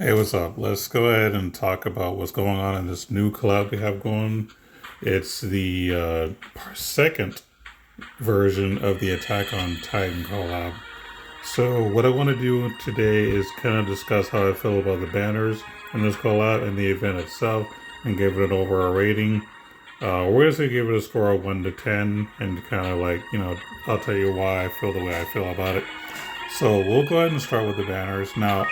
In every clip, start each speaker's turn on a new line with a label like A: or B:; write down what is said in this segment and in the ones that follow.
A: Hey, what's up? Let's go ahead and talk about what's going on in this new collab we have going. It's the second version of the Attack on Titan collab. So, what I want to do today is kind of discuss how I feel about the banners in this collab and the event itself and give it an overall rating. We're just going to give it a score of 1 to 10 and kind of like, I'll tell you why I feel the way I feel about it. So we'll go ahead and start with the banners. Now,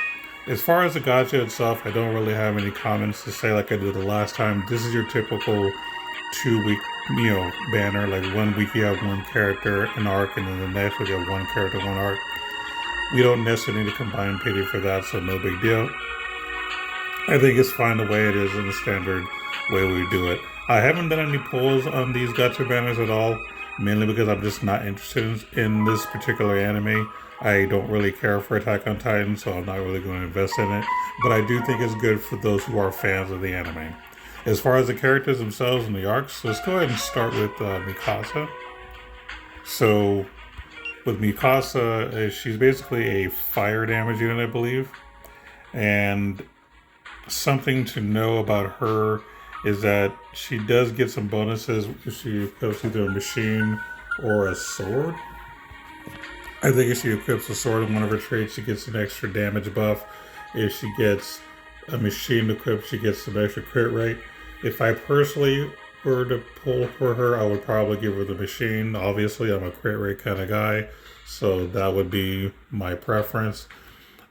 A: as far as the gacha itself, I don't really have any comments to say like I did the last time. This is your typical 2 week, banner. Like 1 week you have one character, an arc, and then the next week you have one character, one arc. We don't necessarily need to combine pity for that, so no big deal. I think it's fine the way it is in the standard way we do it. I haven't done any polls on these gacha banners at all, mainly because I'm just not interested in this particular anime. I don't really care for Attack on Titan, so I'm not really going to invest in it. But I do think it's good for those who are fans of the anime. As far as the characters themselves and the arcs, let's go ahead and start with Mikasa. So, with Mikasa, she's basically a fire damage unit, I believe. And something to know about her is that she does get some bonuses if she equips either a machine or a sword. I think if she equips a sword in one of her traits, she gets an extra damage buff. If she gets a machine equipped, she gets some extra crit rate. If I personally were to pull for her, I would probably give her the machine. Obviously, I'm a crit rate kind of guy, so that would be my preference.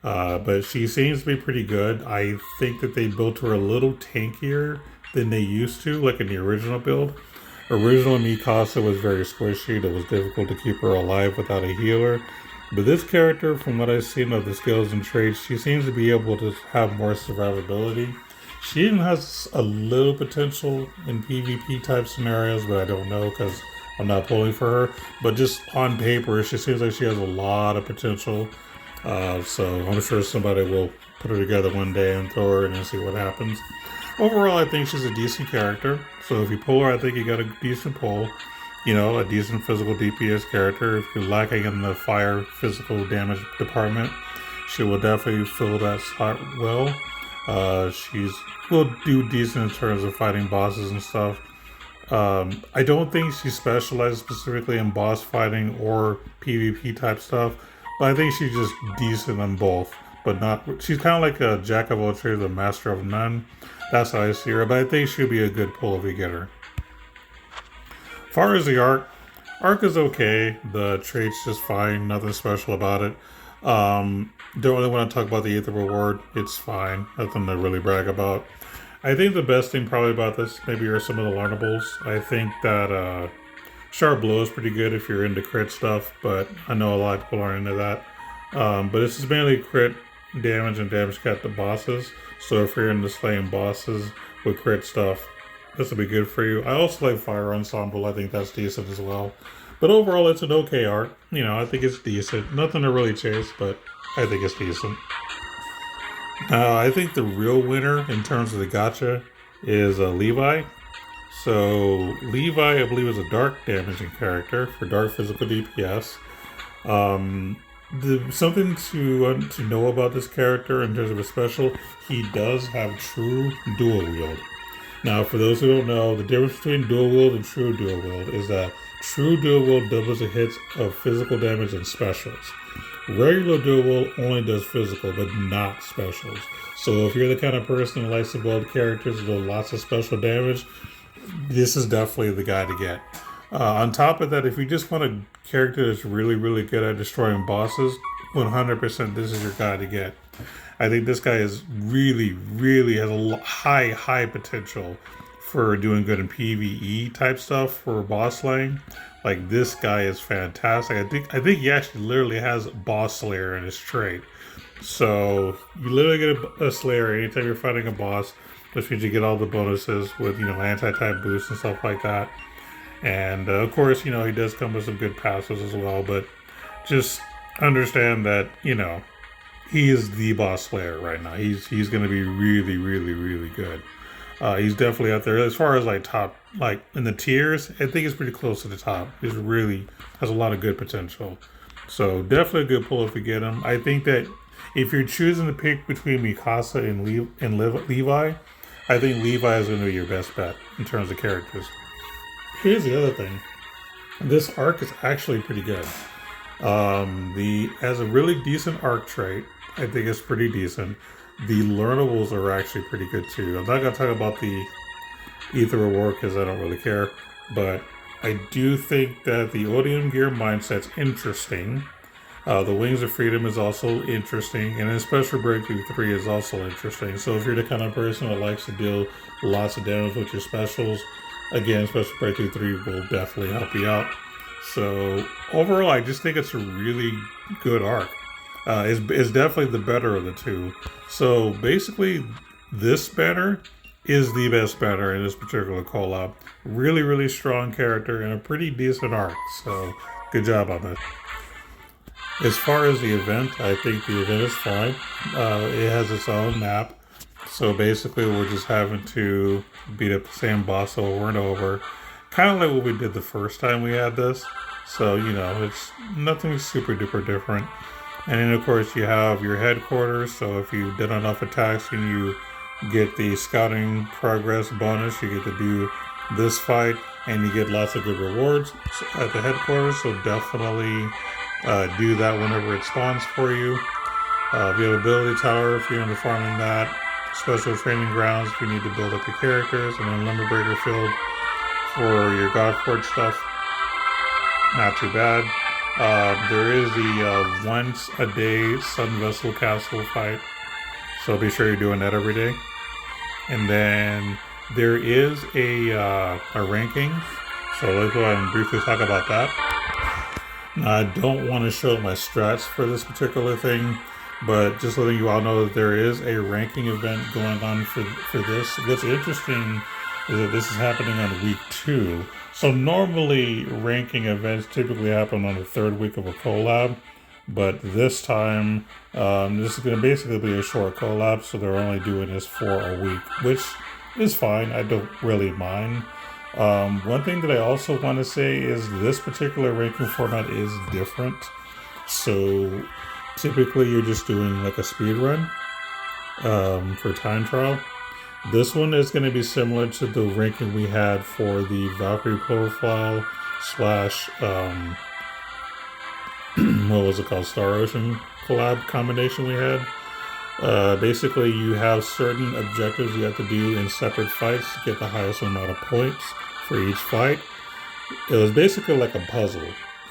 A: But she seems to be pretty good. I think that they built her a little tankier than they used to, like in the original build. Original Mikasa was very squishy. It was difficult to keep her alive without a healer. But this character, from what I've seen of the skills and traits, she seems to be able to have more survivability. She even has a little potential in PvP type scenarios, but I don't know because I'm not pulling for her. But just on paper, she seems like she has a lot of potential. So I'm sure somebody will put her together one day and throw her in and see what happens. Overall, I think she's a decent character. So if you pull her, I think you got a decent pull. A decent physical DPS character. If you're lacking in the fire physical damage department, she will definitely fill that slot well. She's will do decent in terms of fighting bosses and stuff. I don't think she specializes specifically in boss fighting or PvP type stuff, but I think she's just decent in both. But not, she's kind of like a jack of all trades, a master of none. That's how I see her, but I think she'll be a good pull if you get her. As far as the arc is okay. The trait's just fine, nothing special about it. Don't really want to talk about the Aether reward. It's fine, nothing to really brag about. I think the best thing probably about this maybe are some of the learnables. I think that Sharp Blow is pretty good if you're into crit stuff, but I know a lot of people aren't into that. But this is mainly crit damage and damage cat to bosses. So if you're into slaying bosses with crit stuff, this will be good for you. I also like Fire Ensemble. I think that's decent as well. But overall, it's an okay arc. I think it's decent. Nothing to really chase, but I think it's decent. I think the real winner in terms of the gacha is Levi. So Levi, I believe, is a dark damaging character for dark physical DPS. Something to know about this character in terms of a special, he does have true dual wield. Now, for those who don't know, the difference between dual wield and true dual wield is that true dual wield doubles the hits of physical damage and specials. Regular dual wield only does physical, but not specials. So if you're the kind of person who likes to build characters with lots of special damage, this is definitely the guy to get. On top of that, if you just want a character that's really, really good at destroying bosses, 100% this is your guy to get. I think this guy is really, really has a high potential for doing good in PvE type stuff for boss slaying. Like this guy is fantastic. I think he actually literally has boss slayer in his trait. So you literally get a slayer anytime you're fighting a boss, which means you get all the bonuses with anti-type boosts and stuff like that. And of course, he does come with some good passes as well. But just understand that he is the boss slayer right now. He's going to be really, really, really good. He's definitely out there as far as like top, like in the tiers. I think it's pretty close to the top. He's really has a lot of good potential. So definitely a good pull if you get him. I think that if you're choosing to pick between Mikasa and Levi, I think Levi is going to be your best bet in terms of characters. Here's the other thing. This arc is actually pretty good. The has a really decent arc trait. I think it's pretty decent. The learnables are actually pretty good too. I'm not going to talk about the Ether reward because I don't really care. But I do think that the Odium Gear mindset's interesting. The Wings of Freedom is also interesting. And then Special Breakthrough 3 is also interesting. So if you're the kind of person that likes to deal lots of damage with your specials, again, Special Breakthrough 3 will definitely help you out. So overall, I just think it's a really good arc. It's definitely the better of the two. So basically, this banner is the best banner in this particular collab. Really, really strong character and a pretty decent arc. So good job on that. As far as the event, I think the event is fine. It has its own map. So basically, we're just having to beat up the same boss over and over. Kind of like what we did the first time we had this. So, you know, it's nothing super duper different. And then, of course, you have your headquarters. So if you've done enough attacks and you get the scouting progress bonus, you get to do this fight. And you get lots of good rewards at the headquarters. So definitely do that whenever it spawns for you. If you have ability tower, if you're into farming that. Special training grounds if you need to build up your characters. And then Lumberbreaker Field for your Godforge stuff. Not too bad. There is the once a day Sun Vessel Castle fight. So be sure you're doing that every day. And then there is a ranking. So let's go ahead and briefly talk about that. Now, I don't want to show my strats for this particular thing, but just letting you all know that there is a ranking event going on for this. What's interesting is that this is happening on week 2. So normally ranking events typically happen on the 3rd week of a collab, but this time this is going to basically be a short collab, so they're only doing this for a week, which is fine. I don't really mind. One thing that I also want to say is this particular ranking format is different. So typically you're just doing like a speed run for time trial. This one is going to be similar to the ranking we had for the Valkyrie profile slash what was it called, Star Ocean collab combination we had. Basically you have certain objectives you have to do in separate fights to get the highest amount of points for each fight. It was basically like a puzzle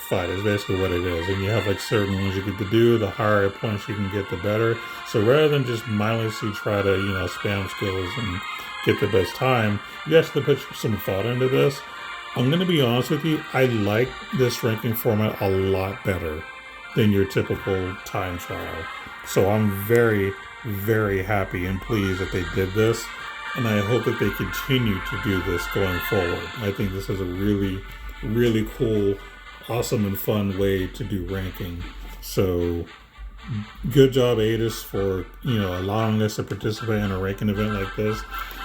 A: fight is basically what it is, and you have like certain ones you get to do. The higher points you can get, the better. So rather than just mindlessly try to, you know, spam skills and get the best time, you actually put some thought into this. I'm going to be honest with you, I like this ranking format a lot better than your typical time trial. So I'm very, very happy and pleased that they did this, and I hope that they continue to do this going forward. I think this is a really, really cool, awesome and fun way to do ranking. So good job, Adis, for, you know, allowing us to participate in a ranking event like this.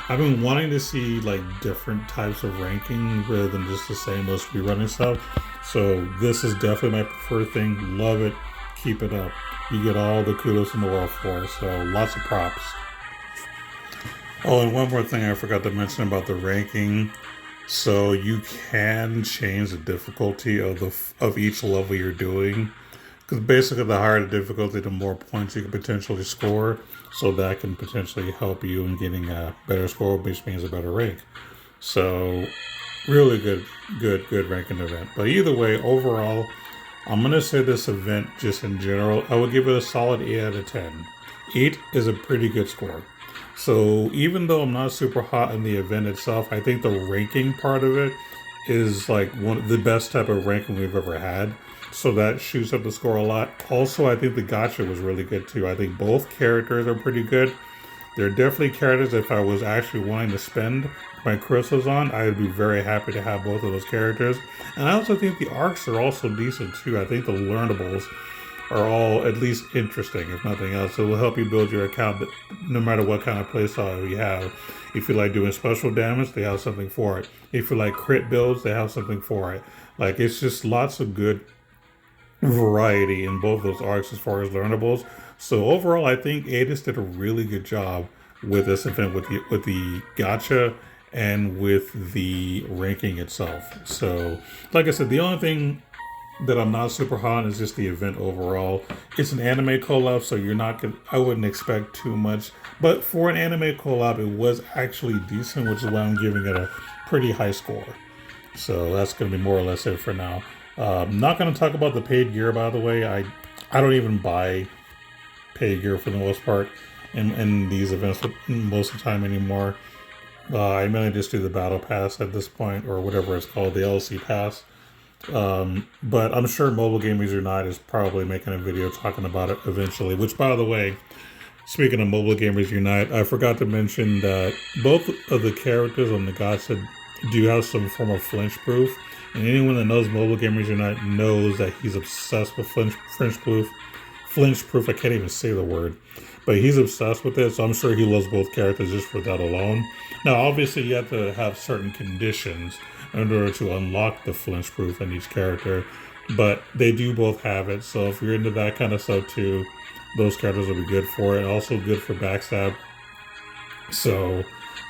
A: I've been wanting to see like different types of ranking rather than just the same old speedrunning stuff. So this is definitely my preferred thing. Love it. Keep it up. You get all the kudos in the world for it. So lots of props. Oh, and one more thing I forgot to mention about the ranking. So you can change the difficulty of each level you're doing, because basically the higher the difficulty, the more points you can potentially score. So that can potentially help you in getting a better score, which means a better rank. So really good ranking event. But either way, overall, I'm gonna say this event just in general, I would give it a solid 8 out of 10. 8 is a pretty good score. So even though I'm not super hot in the event itself, I think the ranking part of it is like one of the best type of ranking we've ever had. So that shoots up the score a lot. Also, I think the gacha was really good too. I think both characters are pretty good. They're definitely characters if I was actually wanting to spend my crystals on, I would be very happy to have both of those characters. And I also think the arcs are also decent too. I think the learnables are all at least interesting, if nothing else. It will help you build your account no matter what kind of playstyle you have. If you like doing special damage, they have something for it. If you like crit builds, they have something for it. Like, it's just lots of good variety in both those arcs as far as learnables. So overall, I think Adis did a really good job with this event, with the gacha and with the ranking itself. So, like I said, the only thing that I'm not super hot on is just the event overall. It's an anime collab, so you're not gonna, I wouldn't expect too much. But for an anime collab, it was actually decent, which is why I'm giving it a pretty high score. So that's going to be more or less it for now. I'm not going to talk about the paid gear, by the way. I don't even buy paid gear for the most part in these events most of the time anymore. I mainly just do the battle pass at this point, or whatever it's called, the LC pass. But I'm sure Mobile Gamers Unite is probably making a video talking about it eventually, which, by the way, speaking of Mobile Gamers Unite, I forgot to mention that both of the characters on the gacha do have some form of flinch proof, and anyone that knows Mobile Gamers Unite knows that he's obsessed with flinch proof. I can't even say the word, but he's obsessed with it, so I'm sure he loves both characters just for that alone. Now, obviously, you have to have certain conditions in order to unlock the flinch proof in each character, but they do both have it, so if you're into that kind of stuff too, those characters will be good for it. Also good for backstab, so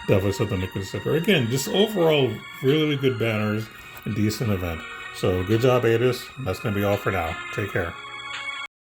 A: definitely something to consider. Again, just overall really good banners, a decent event. So good job, Adis. That's going to be all for now. Take care.